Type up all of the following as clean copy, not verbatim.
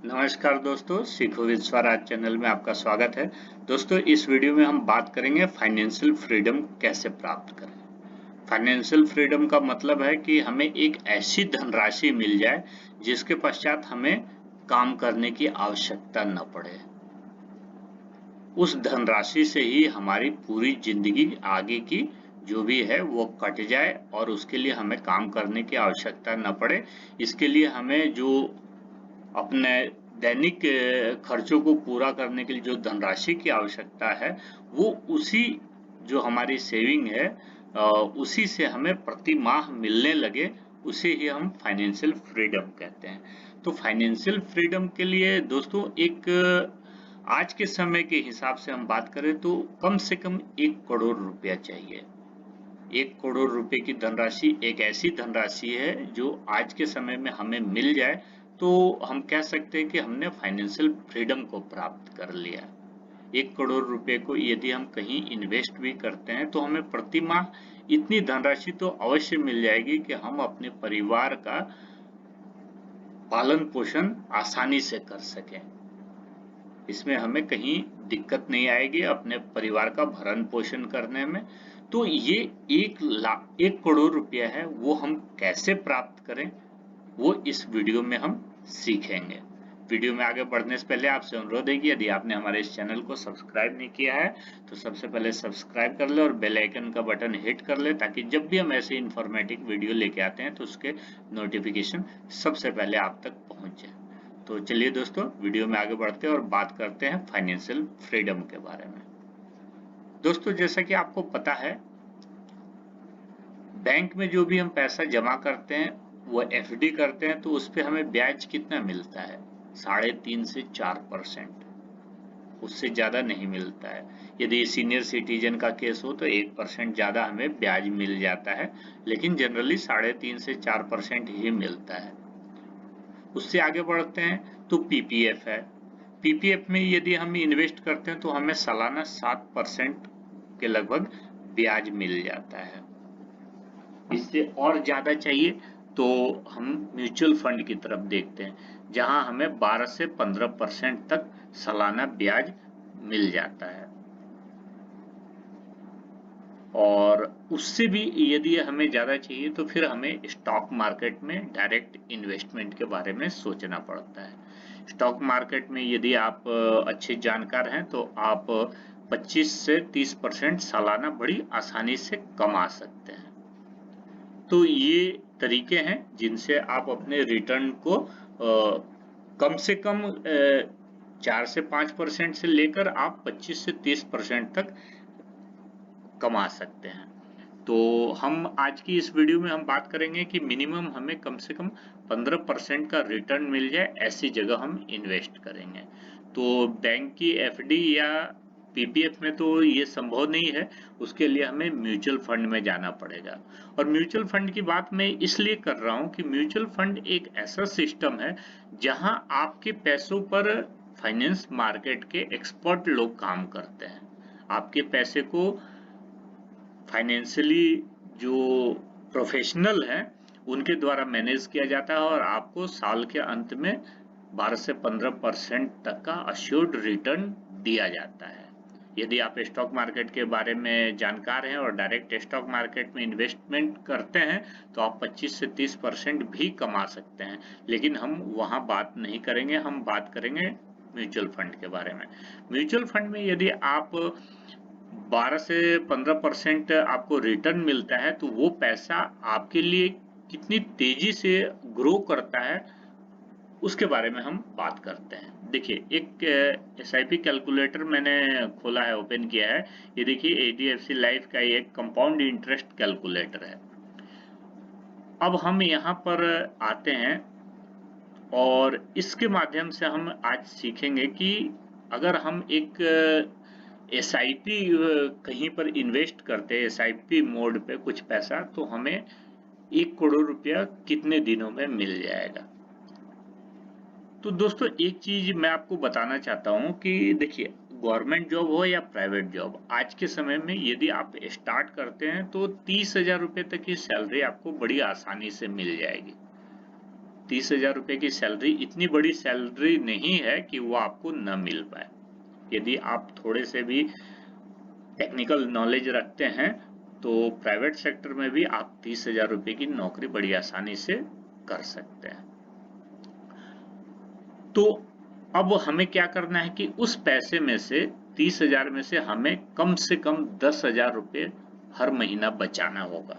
नमस्कार दोस्तों, सीखो विद स्वराज चैनल में आपका स्वागत है। दोस्तों, इस वीडियो में हम बात करेंगे फाइनेंशियल फ्रीडम कैसे प्राप्त करें। फाइनेंशियल फ्रीडम का मतलब है कि हमें एक ऐसी धनराशि मिल जाए जिसके पश्चात हमें काम करने की आवश्यकता न पड़े। उस धनराशि से ही हमारी पूरी जिंदगी आगे की जो भी है वो कट जाए और उसके लिए हमें काम करने की आवश्यकता न पड़े। इसके लिए हमें जो अपने दैनिक खर्चों को पूरा करने के लिए जो धनराशि की आवश्यकता है, वो उसी जो हमारी सेविंग है उसी से हमें प्रति माह मिलने लगे, उसे ही हम फाइनेंशियल फ्रीडम कहते हैं। तो फाइनेंशियल फ्रीडम के लिए दोस्तों एक आज के समय के हिसाब से हम बात करें तो कम से कम 1 करोड़ रुपया चाहिए। 1 करोड़ रुपए की धनराशि एक ऐसी धनराशि है जो आज के समय में हमें मिल जाए तो हम कह सकते हैं कि हमने फाइनेंशियल फ्रीडम को प्राप्त कर लिया। 1 करोड़ रुपए को यदि हम कहीं इन्वेस्ट भी करते हैं तो हमें प्रति माह इतनी धनराशि तो अवश्य मिल जाएगी कि हम अपने परिवार का पालन पोषण आसानी से कर सकें। इसमें हमें कहीं दिक्कत नहीं आएगी अपने परिवार का भरण पोषण करने में। तो ये 1 करोड़ रुपया है, वो हम कैसे प्राप्त करें वो इस वीडियो में हम सीखेंगे। वीडियो में आगे बढ़ने से पहले आपसे अनुरोध है कि यदि आपने हमारे इस चैनल को सब्सक्राइब नहीं किया है तो सबसे पहले सब्सक्राइब कर ले और बेल आइकन का बटन हिट कर ले, ताकि जब भी हम ऐसे इंफॉर्मेटिव वीडियो लेके आते हैं तो उसके नोटिफिकेशन सबसे पहले आप तक पहुंच जाए। तो चलिए दोस्तों, वीडियो में आगे बढ़ते हैं और बात करते हैं फाइनेंशियल फ्रीडम के बारे में। दोस्तों, जैसा कि आपको पता है, बैंक में जो भी हम पैसा जमा करते हैं वो एफडी करते हैं तो उस पे हमें ब्याज कितना मिलता है? 3.5 से 4%। उससे ज्यादा नहीं मिलता है। यदि सीनियर सिटीजन का केस हो तो 1% ज्यादा हमें ब्याज मिल जाता है, लेकिन जनरली 3.5 से 4% ही मिलता है। उससे आगे बढ़ते हैं तो पीपीएफ है। पीपीएफ में यदि हम इन्वेस्ट करते हैं तो हमें सालाना 7% के लगभग ब्याज मिल जाता है। इससे और ज्यादा चाहिए तो हम म्यूचुअल फंड की तरफ देखते हैं, जहां हमें 12 से 15% तक सालाना ब्याज मिल जाता है। और उससे भी यदि हमें ज्यादा चाहिए तो फिर हमें स्टॉक मार्केट में डायरेक्ट इन्वेस्टमेंट के बारे में सोचना पड़ता है। स्टॉक मार्केट में यदि आप अच्छे जानकार हैं तो आप 25 से 30% सालाना बड़ी आसानी से कमा सकते हैं। तो ये तरीके हैं जिनसे आप अपने रिटर्न को कम से कम 4 से 5% से लेकर आप 25 से 30% तक कमा सकते हैं। तो हम आज की इस वीडियो में हम बात करेंगे कि मिनिमम हमें कम से कम 15% का रिटर्न मिल जाए, ऐसी जगह हम इन्वेस्ट करेंगे। तो बैंक की एफडी या पीपीएफ में तो ये संभव नहीं है, उसके लिए हमें म्यूचुअल फंड में जाना पड़ेगा। और म्यूचुअल फंड की बात मैं इसलिए कर रहा हूं कि म्यूचुअल फंड एक ऐसा सिस्टम है जहां आपके पैसों पर फाइनेंस मार्केट के एक्सपर्ट लोग काम करते हैं। आपके पैसे को फाइनेंशियली जो प्रोफेशनल हैं उनके द्वारा मैनेज किया जाता है और आपको साल के अंत में 12 से 15% तक का अश्योर्ड रिटर्न दिया जाता है। यदि आप स्टॉक मार्केट के बारे में जानकार हैं और डायरेक्ट स्टॉक मार्केट में इन्वेस्टमेंट करते हैं तो आप 25 से 30% भी कमा सकते हैं, लेकिन हम वहां बात नहीं करेंगे। हम बात करेंगे म्यूचुअल फंड के बारे में। म्यूचुअल फंड में यदि आप 12 से 15% आपको रिटर्न मिलता है तो वो पैसा आपके लिए कितनी तेजी से ग्रो करता है उसके बारे में हम बात करते हैं। देखिए, एक एसआईपी कैलकुलेटर मैंने खोला है, ओपन किया है। ये देखिए एचडीएफसी लाइफ का एक कंपाउंड इंटरेस्ट कैलकुलेटर है। अब हम यहाँ पर आते हैं और इसके माध्यम से हम आज सीखेंगे कि अगर हम एक एसआईपी कहीं पर इन्वेस्ट करते हैं, एसआईपी मोड पे कुछ पैसा, तो हमें 1 करोड़ रुपया कितने दिनों में मिल जाएगा। तो दोस्तों, एक चीज मैं आपको बताना चाहता हूं कि देखिए, गवर्नमेंट जॉब हो या प्राइवेट जॉब, आज के समय में यदि आप स्टार्ट करते हैं तो 30,000 रुपए तक की सैलरी आपको बड़ी आसानी से मिल जाएगी। 30,000 रुपये की सैलरी इतनी बड़ी सैलरी नहीं है कि वो आपको न मिल पाए। यदि आप थोड़े से भी टेक्निकल नॉलेज रखते हैं तो प्राइवेट सेक्टर में भी आप 30,000 रुपये की नौकरी बड़ी आसानी से कर सकते हैं। तो अब हमें क्या करना है कि उस पैसे में से 30,000 में से हमें कम से कम 10,000 रुपये हर महीना बचाना होगा।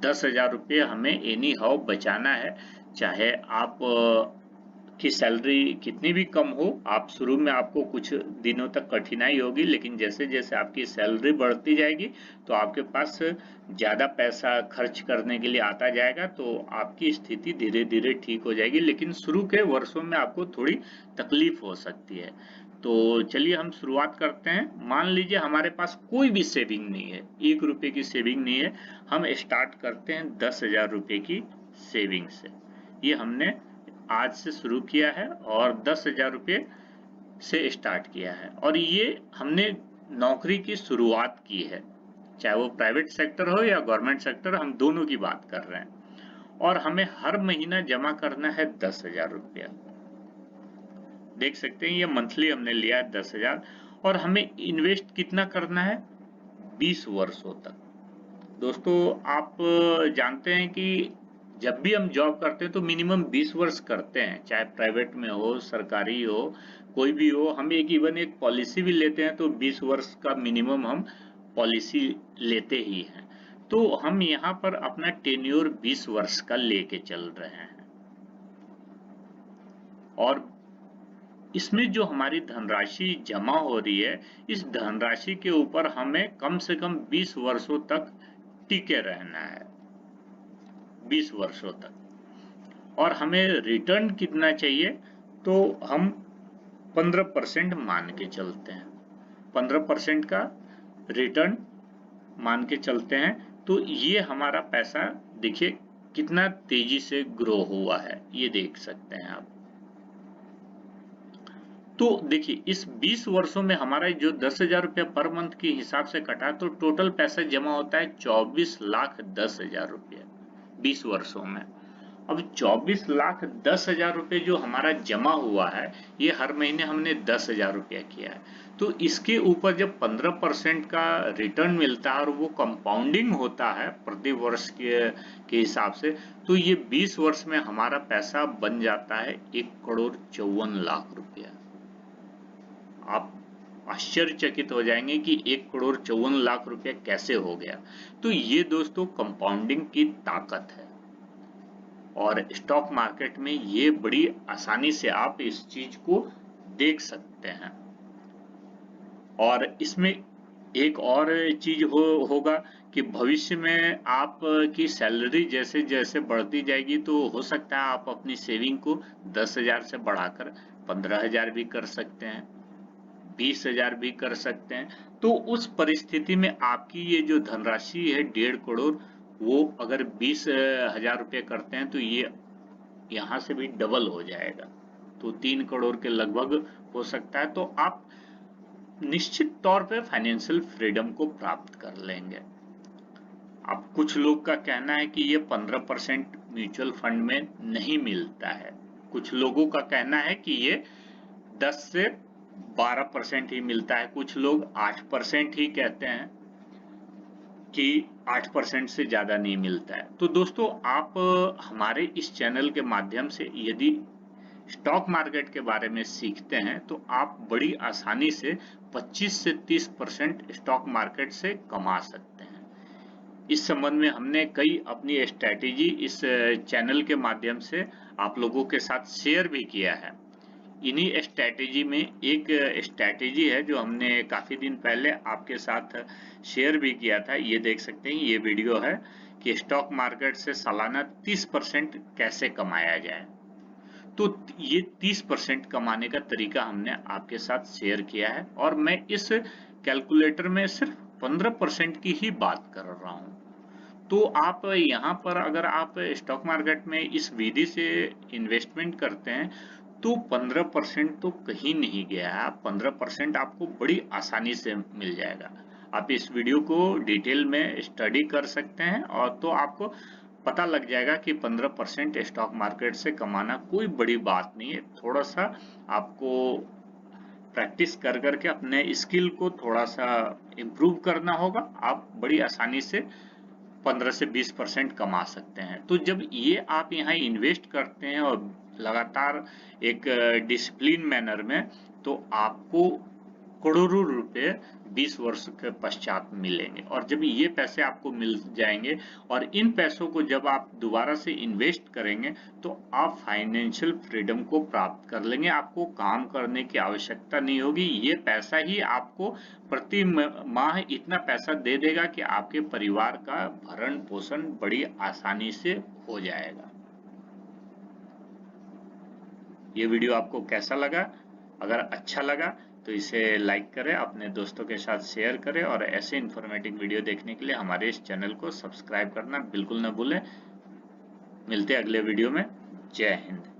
10,000 रुपये हमें एनी हाउ बचाना है, चाहे आप की सैलरी कितनी भी कम हो। आप शुरू में आपको कुछ दिनों तक कठिनाई होगी, लेकिन जैसे जैसे आपकी सैलरी बढ़ती जाएगी तो आपके पास ज़्यादा पैसा खर्च करने के लिए आता जाएगा, तो आपकी स्थिति धीरे धीरे ठीक हो जाएगी। लेकिन शुरू के वर्षों में आपको थोड़ी तकलीफ हो सकती है। तो चलिए हम शुरुआत करते हैं। मान लीजिए हमारे पास कोई भी सेविंग नहीं है, 1 रुपये की सेविंग नहीं है। हम स्टार्ट करते हैं 10,000 रुपये की सेविंग से। ये हमने आज से शुरू किया है और 10,000 रुपये से स्टार्ट किया है, और ये हमने नौकरी की शुरुआत की है, चाहे वो प्राइवेट सेक्टर हो या गवर्नमेंट सेक्टर, हम दोनों की बात कर रहे हैं। और हमें हर महीना जमा करना है 10,000 रुपया। देख सकते हैं ये मंथली हमने लिया है 10,000, और हमें इन्वेस्ट कितना करना है? 20 वर्षों तक। दोस्तों आप जानते हैं कि जब भी हम जॉब करते हैं तो मिनिमम 20 वर्ष करते हैं, चाहे प्राइवेट में हो, सरकारी हो, कोई भी हो। हम इवन एक पॉलिसी भी लेते हैं तो 20 वर्ष का मिनिमम हम पॉलिसी लेते ही हैं। तो हम यहाँ पर अपना टेन्योर 20 वर्ष का लेके चल रहे हैं, और इसमें जो हमारी धनराशि जमा हो रही है, इस धनराशि के ऊपर हमें कम से कम 20 वर्षों तक टिके रहना है, 20 वर्षों तक। और हमें रिटर्न कितना चाहिए? तो हम 15% मान के चलते हैं, 15% का रिटर्न मान के चलते हैं। तो ये हमारा पैसा देखिए कितना तेजी से ग्रो हुआ है, ये देख सकते हैं आप। तो देखिए इस 20 वर्षों में हमारा जो 10,000 रुपया पर मंथ के हिसाब से कटा, तो टोटल पैसा जमा होता है 24,10,000 रुपया 20 वर्षों में। अब 24,10,000 रुपये जो हमारा जमा हुआ है, ये हर महीने हमने 10,000 रुपया किया है। तो इसके ऊपर जब 15% का रिटर्न मिलता है और वो कंपाउंडिंग होता है प्रति वर्ष के हिसाब से, तो ये 20 वर्ष में हमारा पैसा बन जाता है 1,54,00,000 रुपया। आप आश्चर्यचकित हो जाएंगे कि 1,54,00,000 रुपया कैसे हो गया। तो ये दोस्तों कंपाउंडिंग की ताकत है, और स्टॉक मार्केट में ये बड़ी आसानी से आप इस चीज को देख सकते हैं। और इसमें एक और चीज होगा कि भविष्य में आप की सैलरी जैसे जैसे बढ़ती जाएगी, तो हो सकता है आप अपनी सेविंग को 10,000 से बढ़ाकर 15,000 भी कर सकते हैं, 20,000 भी कर सकते हैं। तो उस परिस्थिति में आपकी ये जो धनराशि है 1.5 करोड़, वो अगर 20,000 रुपये करते हैं तो ये यहाँ से भी डबल हो जाएगा, तो 3 करोड़ के लगभग हो सकता है। तो आप निश्चित तौर पे फाइनेंशियल फ्रीडम को प्राप्त कर लेंगे। अब कुछ लोग का कहना है कि ये 15% म्यूचुअल फंड में नहीं मिलता है, कुछ लोगों का कहना है कि ये 10 से 12% ही मिलता है, कुछ लोग 8% ही कहते हैं कि 8% से ज्यादा नहीं मिलता है। तो दोस्तों आप हमारे इस चैनल के माध्यम से यदि स्टॉक मार्केट के बारे में सीखते हैं तो आप बड़ी आसानी से 25 से 30% स्टॉक मार्केट से कमा सकते हैं। इस संबंध में हमने कई अपनी स्ट्रैटेजी इस चैनल के माध्यम से आप लोगों के साथ शेयर भी किया है। इन्हीं स्ट्रैटेजी में एक स्ट्रैटेजी है जो हमने काफी दिन पहले आपके साथ शेयर भी किया था। ये देख सकते हैं, ये वीडियो है कि स्टॉक मार्केट से सालाना 30% कैसे कमाया जाए। तो ये 30% कमाने का तरीका हमने आपके साथ शेयर किया है, और मैं इस कैलकुलेटर में सिर्फ 15% की ही बात कर रहा हूं। तो आप यहाँ पर अगर आप स्टॉक मार्केट में इस विधि से इन्वेस्टमेंट करते हैं तो 15% तो कहीं नहीं गया है, 15% आपको बड़ी आसानी से मिल जाएगा। आप इस वीडियो को डिटेल में स्टडी कर सकते हैं, और तो आपको पता लग जाएगा कि 15% स्टॉक मार्केट से कमाना कोई बड़ी बात नहीं है। थोड़ा सा आपको प्रैक्टिस कर करके अपने स्किल को थोड़ा सा इम्प्रूव करना होगा, आप बड़ी आसानी से 15 से 20% कमा सकते हैं। तो जब ये आप यहाँ इन्वेस्ट करते हैं और लगातार एक डिसिप्लिन मैनर में, तो आपको करोड़ों रुपए 20 वर्ष के पश्चात मिलेंगे। और जब ये पैसे आपको मिल जाएंगे और इन पैसों को जब आप दोबारा से इन्वेस्ट करेंगे, तो आप फाइनेंशियल फ्रीडम को प्राप्त कर लेंगे। आपको काम करने की आवश्यकता नहीं होगी। ये पैसा ही आपको प्रति माह इतना पैसा दे देगा कि आपके परिवार का भरण पोषण बड़ी आसानी से हो जाएगा। ये वीडियो आपको कैसा लगा? अगर अच्छा लगा तो इसे लाइक करें, अपने दोस्तों के साथ शेयर करें और ऐसे इन्फॉर्मेटिव वीडियो देखने के लिए हमारे इस चैनल को सब्सक्राइब करना बिल्कुल न भूलें। मिलते हैं अगले वीडियो में। जय हिंद।